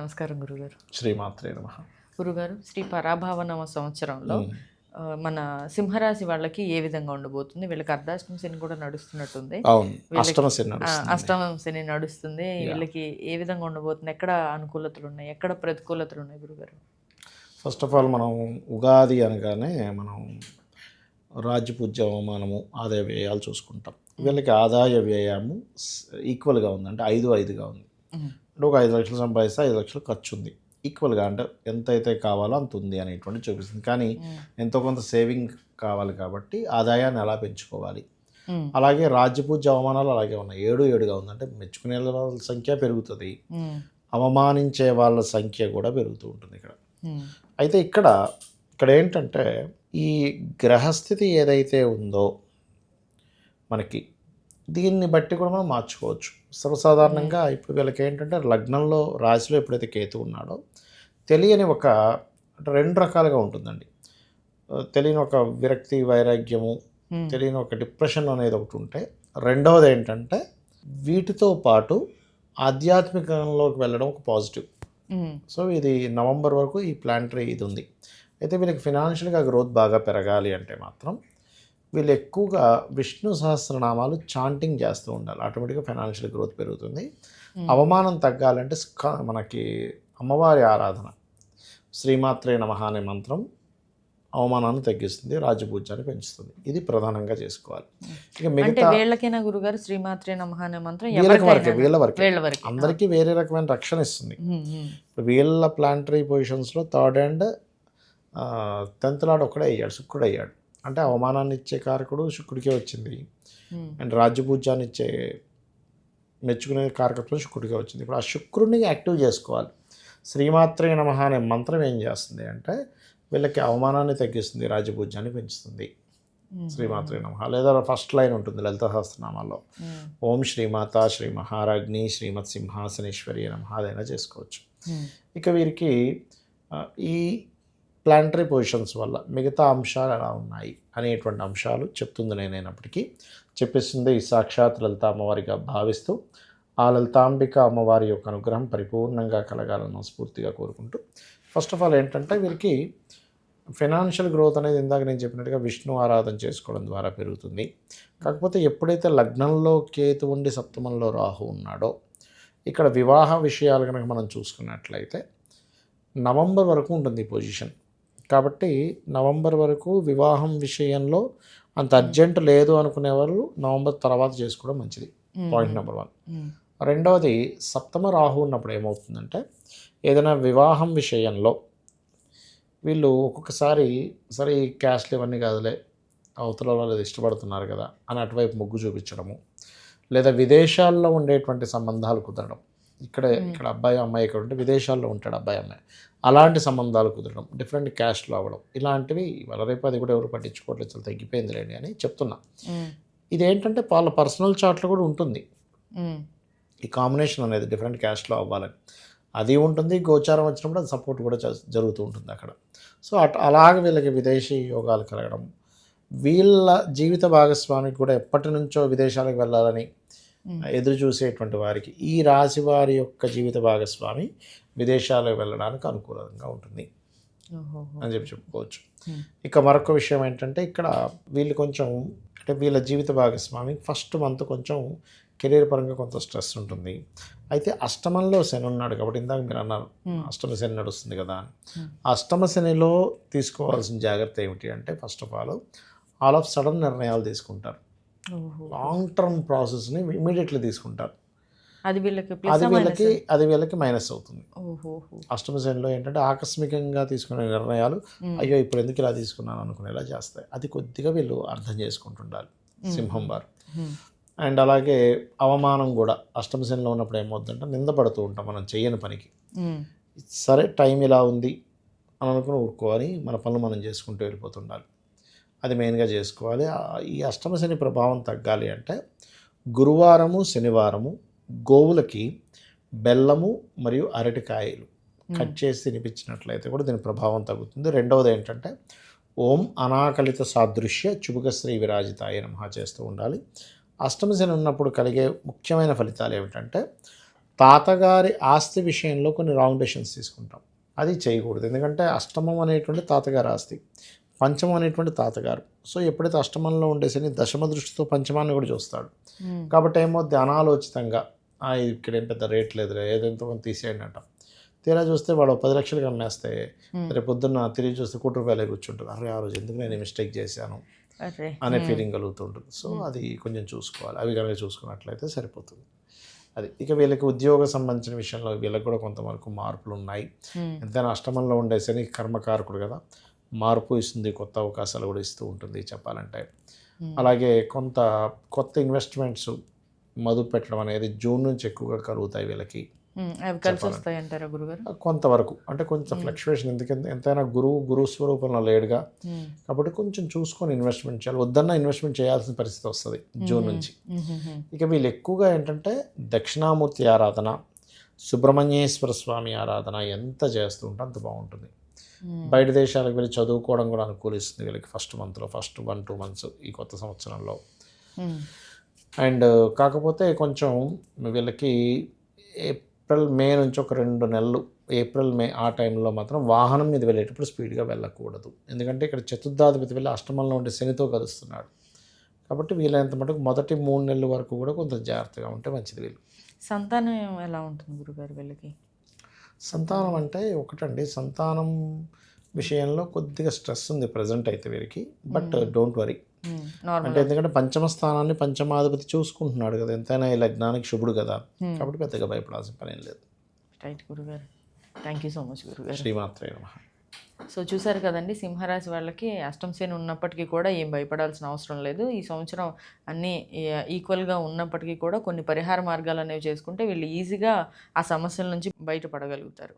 నమస్కారం గురుగారు. శ్రీమాత్రే నమః. గురుగారు, శ్రీ పరాభావనవ సంవత్సరంలో మన సింహరాశి వాళ్ళకి ఏ విధంగా ఉండబోతుంది? వీళ్ళకి అర్ధాష్టమ శని కూడా నడుస్తున్నట్టుంది. అవును, అష్టమ శని నడుస్తుంది. అష్టమ శని నడుస్తుంది. వీళ్ళకి ఏ విధంగా ఉండబోతుంది? ఎక్కడ అనుకూలతలు ఉన్నాయి, ఎక్కడ ప్రతికూలతలు ఉన్నాయి గురుగారు? ఫస్ట్ ఆఫ్ ఆల్ మనం ఉగాది అనగానే మనం రాజ్యపూజ్య అవమానము ఆదాయ వ్యయాలు చూసుకుంటాం. వీళ్ళకి ఆదాయ వ్యయము ఈక్వల్గా ఉంది, అంటే 5-5గా ఉంది. అంటే ఒక 5 లక్షలు సంపాదిస్తే 5 లక్షలు ఖర్చు ఉంది. ఈక్వల్గా అంటే ఎంత అయితే కావాలో అంత ఉంది అనేటువంటి చూపిస్తుంది. కానీ ఎంతో కొంత సేవింగ్ కావాలి కాబట్టి ఆదాయాన్ని ఎలా పెంచుకోవాలి. అలాగే రాజ్యపూజ్య అవమానాలు అలాగే ఉన్నాయి, 7-7గా ఉంది. అంటే మెచ్చుకునే వాళ్ళ సంఖ్య పెరుగుతుంది, అవమానించే వాళ్ళ సంఖ్య కూడా పెరుగుతూ ఉంటుంది ఇక్కడ. అయితే ఇక్కడ ఏంటంటే ఈ గ్రహస్థితి ఏదైతే ఉందో మనకి దీన్ని బట్టి కూడా మనం మార్చుకోవచ్చు. సర్వసాధారణంగా ఇప్పుడు వీళ్ళకి ఏంటంటే లగ్నంలో రాశిలో ఎప్పుడైతే కేతు ఉన్నాడో తెలియని ఒక అంటే 2 రకాలుగా ఉంటుందండి. తెలియని ఒక విరక్తి, వైరాగ్యము, తెలియని ఒక డిప్రెషన్ అనేది ఒకటి ఉంటే, రెండవది ఏంటంటే వీటితో పాటు ఆధ్యాత్మికంలోకి వెళ్ళడం ఒక పాజిటివ్. సో ఇది నవంబర్ వరకు ఈ ప్లానటరీ ఇది ఉంది. అయితే వీళ్ళకి ఫినాన్షియల్గా గ్రోత్ బాగా పెరగాలి అంటే మాత్రం వీళ్ళు ఎక్కువగా విష్ణు సహస్రనామాలు చాంటింగ్ చేస్తూ ఉండాలి. ఆటోమేటిక్గా ఫైనాన్షియల్ గ్రోత్ పెరుగుతుంది. అవమానం తగ్గాలంటే మనకి అమ్మవారి ఆరాధన, శ్రీమాత్రే నమః అనే మంత్రం అవమానాన్ని తగ్గిస్తుంది, రాజ్యపూజ్యాన్ని పెంచుతుంది. ఇది ప్రధానంగా చేసుకోవాలి. ఇక మిగతా వీళ్ళకైనా గురుగారు శ్రీమాత్రే నమః అనే మంత్రం వీళ్ళ వరకే అందరికీ వేరే రకమైన రక్షణ ఇస్తుంది. వీళ్ళ planetary పొజిషన్స్లో 3rd and 10th lord ఒక్కడే అయ్యాడు, శుక్రుడు అయ్యాడు. అంటే అవమానాన్ని ఇచ్చే కారకుడు శుక్రుడికే వచ్చింది, అండ్ రాజ్యపూజ్యాన్ని ఇచ్చే మెచ్చుకునే కారకత్వం శుక్రుడికే వచ్చింది. ఇప్పుడు ఆ శుక్రుడిని యాక్టివ్ చేసుకోవాలి. శ్రీమాత్రే నమః అనే మంత్రం ఏం చేస్తుంది అంటే వీళ్ళకి అవమానాన్ని తగ్గిస్తుంది, రాజ్యపూజ్యాన్ని పెంచుతుంది. శ్రీమాత్రే నమః లేదా ఫస్ట్ లైన్ ఉంటుంది లలిత సహస్రనామాల్లో, ఓం శ్రీమాత శ్రీ మహారాజ్ఞి శ్రీమత్ సింహాసనేశ్వరి నమః, అదైనా చేసుకోవచ్చు. ఇక వీరికి ఈ ప్లానటరీ పొజిషన్స్ వల్ల మిగతా అంశాలు ఎలా ఉన్నాయి అనేటువంటి అంశాలు చెప్తుంది నేనైనప్పటికీ చెప్పిస్తుంది ఈ సాక్షాత్ లలిత అమ్మవారిగా భావిస్తూ ఆ లలితాంబిక అమ్మవారి యొక్క అనుగ్రహం పరిపూర్ణంగా కలగాలని స్ఫూర్తిగా కోరుకుంటూ, ఫస్ట్ ఆఫ్ ఆల్ ఏంటంటే వీరికి ఫైనాన్షియల్ గ్రోత్ అనేది ఇందాక నేను చెప్పినట్టుగా విష్ణు ఆరాధన చేసుకోవడం ద్వారా పెరుగుతుంది. కాకపోతే ఎప్పుడైతే లగ్నంలో కేతు ఉండి సప్తమంలో రాహు ఉన్నాడో ఇక్కడ వివాహ విషయాలు కనుక మనం చూసుకున్నట్లయితే నవంబర్ వరకు ఉంటుంది ఈ పొజిషన్. కాబట్టి నవంబర్ వరకు వివాహం విషయంలో అంత అర్జెంట్ లేదు అనుకునేవారు నవంబర్ తర్వాత చేసుకోవడం మంచిది. Point number 1. రెండవది, సప్తమ రాహు ఉన్నప్పుడు ఏమవుతుందంటే ఏదైనా వివాహం విషయంలో వీళ్ళు ఒక్కొక్కసారి సరే ఈ క్యాస్ట్లు ఇవన్నీ కాదులే, అవతల వాళ్ళు ఇష్టపడుతున్నారు కదా అని అటువైపు మొగ్గు చూపించడము, లేదా విదేశాల్లో ఉండేటువంటి సంబంధాలు కుదరడం. ఇక్కడ అబ్బాయి అమ్మాయి ఇక్కడ ఉంటే విదేశాల్లో ఉంటాడు అబ్బాయి అమ్మాయి, అలాంటి సంబంధాలు కుదరడం, డిఫరెంట్ క్యాస్ట్లో అవ్వడం, ఇలాంటివి వాళ్ళ రేపు అది కూడా ఎవరు పట్టించుకోవట్లేదు, చాలా తగ్గిపోయిందిలేండి అని చెప్తున్నా. ఇదేంటంటే వాళ్ళ పర్సనల్ చార్ట్లో కూడా ఉంటుంది ఈ కాంబినేషన్ అనేది డిఫరెంట్ క్యాస్ట్లో అవ్వాలని, అది ఉంటుంది. గోచారం వచ్చినప్పుడు అది సపోర్ట్ కూడా జరుగుతూ ఉంటుంది అక్కడ. సో అలాగే వీళ్ళకి విదేశీ యోగాలు కలగడం, వీళ్ళ జీవిత భాగస్వామికి కూడా ఎప్పటి నుంచో విదేశాలకు వెళ్ళాలని ఎదురు చూసేటువంటి వారికి ఈ రాశి వారి యొక్క జీవిత భాగస్వామి విదేశాలకు వెళ్ళడానికి అనుకూలంగా ఉంటుంది అని చెప్పుకోవచ్చు. ఇక మరొక విషయం ఏంటంటే ఇక్కడ వీళ్ళు కొంచెం అంటే వీళ్ళ జీవిత భాగస్వామి ఫస్ట్ మంత్ కొంచెం కెరీర్ పరంగా కొంత స్ట్రెస్ ఉంటుంది. అయితే అష్టమంలో శని ఉన్నాడు కాబట్టి ఇందాక మీరు అన్నారు అష్టమ శని నడుస్తుంది కదా అని. అష్టమ శనిలో తీసుకోవాల్సిన జాగ్రత్త ఏమిటి అంటే first of all of sudden నిర్ణయాలు తీసుకుంటారు, లాంగ్ టర్మ్ ప్రాసెస్ని ఇమీడియట్లీ తీసుకుంటారు. అది వీళ్ళకి మైనస్ అవుతుంది. అష్టమ శనిలో ఏంటంటే ఆకస్మికంగా తీసుకునే నిర్ణయాలు అయ్యో ఇప్పుడు ఎందుకు ఇలా తీసుకున్నాను అనుకునేలా చేస్తాయి. అది కొద్దిగా వీళ్ళు అర్థం చేసుకుంటుండాలి సింహం వారు. అండ్ అలాగే అవమానం కూడా అష్టమ శనిలో ఉన్నప్పుడు ఏమవుతుందంటే నిందపడుతూ ఉంటాం మనం చెయ్యని పనికి. సరే టైం ఇలా ఉంది అని అనుకుని ఊరుకోవాలి, మన పనులు మనం చేసుకుంటూ వెళ్ళిపోతుండాలి. అది మెయిన్గా చేసుకోవాలి. ఈ అష్టమ శని ప్రభావం తగ్గాలి అంటే గురువారము శనివారము గోవులకి బెల్లము మరియు అరటికాయలు కట్ చేసి తినిపించినట్లయితే కూడా దీని ప్రభావం తగ్గుతుంది. రెండవది ఏంటంటే ఓం అనాకలిత సాదృశ్య చుబుకశ్రీ విరాజితాయ నమః చేస్తూ ఉండాలి. అష్టమ శని ఉన్నప్పుడు కలిగే ముఖ్యమైన ఫలితాలు ఏమిటంటే తాతగారి ఆస్తి విషయంలో కొన్ని రాంగ్ డెసిషన్స్ తీసుకుంటాం. అది చేయకూడదు. ఎందుకంటే అష్టమం అనేటువంటి తాతగారి ఆస్తి, పంచమం అనేటువంటి తాతగారు. సో ఎప్పుడైతే అష్టమంలో ఉండే శని దశమ దృష్టితో పంచమాన్ని కూడా చూస్తాడు. కాబట్టి ఏమవుద్ది, అనాలోచితంగా ఇక్కడ ఏం పెద్ద రేట్ లేదులే, ఏదెంతో కొంత తీసేయండి అంటాం. తీరా చూస్తే వాడు 10 లక్షలకి అమ్మేస్తే రేపు పొద్దున్న తిరిగి చూస్తే ₹1,00,000 కూర్చుంటుంది. అరే ఆ రోజు ఎందుకు నేను మిస్టేక్ చేశాను అనే ఫీలింగ్ కలుగుతుంటుంది. సో అది కొంచెం చూసుకోవాలి. అవి కనుక చూసుకున్నట్లయితే సరిపోతుంది. అది ఇక వీళ్ళకి ఉద్యోగ సంబంధించిన విషయంలో వీళ్ళకి కూడా కొంతవరకు మార్పులు ఉన్నాయి. ఎంతైనా అష్టమంలో ఉండే శని కర్మకారకుడు కదా, మార్పు ఇస్తుంది, కొత్త అవకాశాలు కూడా ఇస్తూ ఉంటుంది చెప్పాలంటే. అలాగే కొత్త ఇన్వెస్ట్మెంట్స్ మొదలు పెట్టడం అనేది జూన్ నుంచి ఎక్కువగా కలుగుతాయి వీళ్ళకి. అవి కలిసి వస్తాయి అంటారా గురుగారు? కొంతవరకు అంటే కొంచెం ఫ్లక్చువేషన్, ఎందుకంటే ఎంతైనా గురువు స్వరూపంలో లేడుగా, కాబట్టి కొంచెం చూసుకొని ఇన్వెస్ట్మెంట్ చేయాలి. వద్దన్నా ఇన్వెస్ట్మెంట్ చేయాల్సిన పరిస్థితి వస్తుంది జూన్ నుంచి. ఇక వీళ్ళు ఎక్కువగా ఏంటంటే దక్షిణామూర్తి ఆరాధన, సుబ్రహ్మణ్యేశ్వర స్వామి ఆరాధన ఎంత చేస్తూ ఉంటే అంత బాగుంటుంది. బయట దేశాలకు వెళ్ళి చదువుకోవడం కూడా అనుకూలిస్తుంది వీళ్ళకి ఫస్ట్ మంత్లో, ఫస్ట్ 1-2 మంత్స్ ఈ కొత్త సంవత్సరంలో. అండ్ కాకపోతే కొంచెం వీళ్ళకి ఏప్రిల్ మే నుంచి ఒక 2 నెలలు, ఏప్రిల్ మే ఆ టైంలో మాత్రం వాహనం మీద వెళ్ళేటప్పుడు స్పీడ్గా వెళ్ళకూడదు. ఎందుకంటే ఇక్కడ చతుర్థాధిపతి వెళ్ళి అష్టమంలో ఉండే శనితో కలుస్తున్నాడు. కాబట్టి వీలైనంత మటుకు మొదటి 3 నెలల వరకు కూడా కొంచెం జాగ్రత్తగా ఉంటే మంచిది. వీళ్ళు సంతానం ఎలా ఉంటుంది గురుగారు వీళ్ళకి? సంతానం అంటే ఒకటండి, సంతానం విషయంలో కొద్దిగా స్ట్రెస్ ఉంది ప్రజెంట్ అయితే వీరికి. బట్ డోంట్ వరీ, అంటే ఎందుకంటే పంచమ స్థానాన్ని పంచమాధిపతి చూసుకుంటున్నాడు కదా, ఎంతైనా ఈ లగ్నానికి శుభుడు కదా, కాబట్టి పెద్దగా భయపడాల్సిన పని ఏం లేదు. రైట్ గురుగారు, థ్యాంక్ యూ సో మచ్ గురుగారు. శ్రీమాత్రే నమః. సో చూసారు కదండి, సింహరాశి వాళ్ళకి అష్టమ శని ఉన్నప్పటికీ కూడా ఏం భయపడాల్సిన అవసరం లేదు. ఈ సంవత్సరం అన్నీ ఈక్వల్గా ఉన్నప్పటికీ కూడా కొన్ని పరిహార మార్గాలు అనేవి చేసుకుంటే వీళ్ళు ఈజీగా ఆ సమస్యల నుంచి బయటపడగలుగుతారు.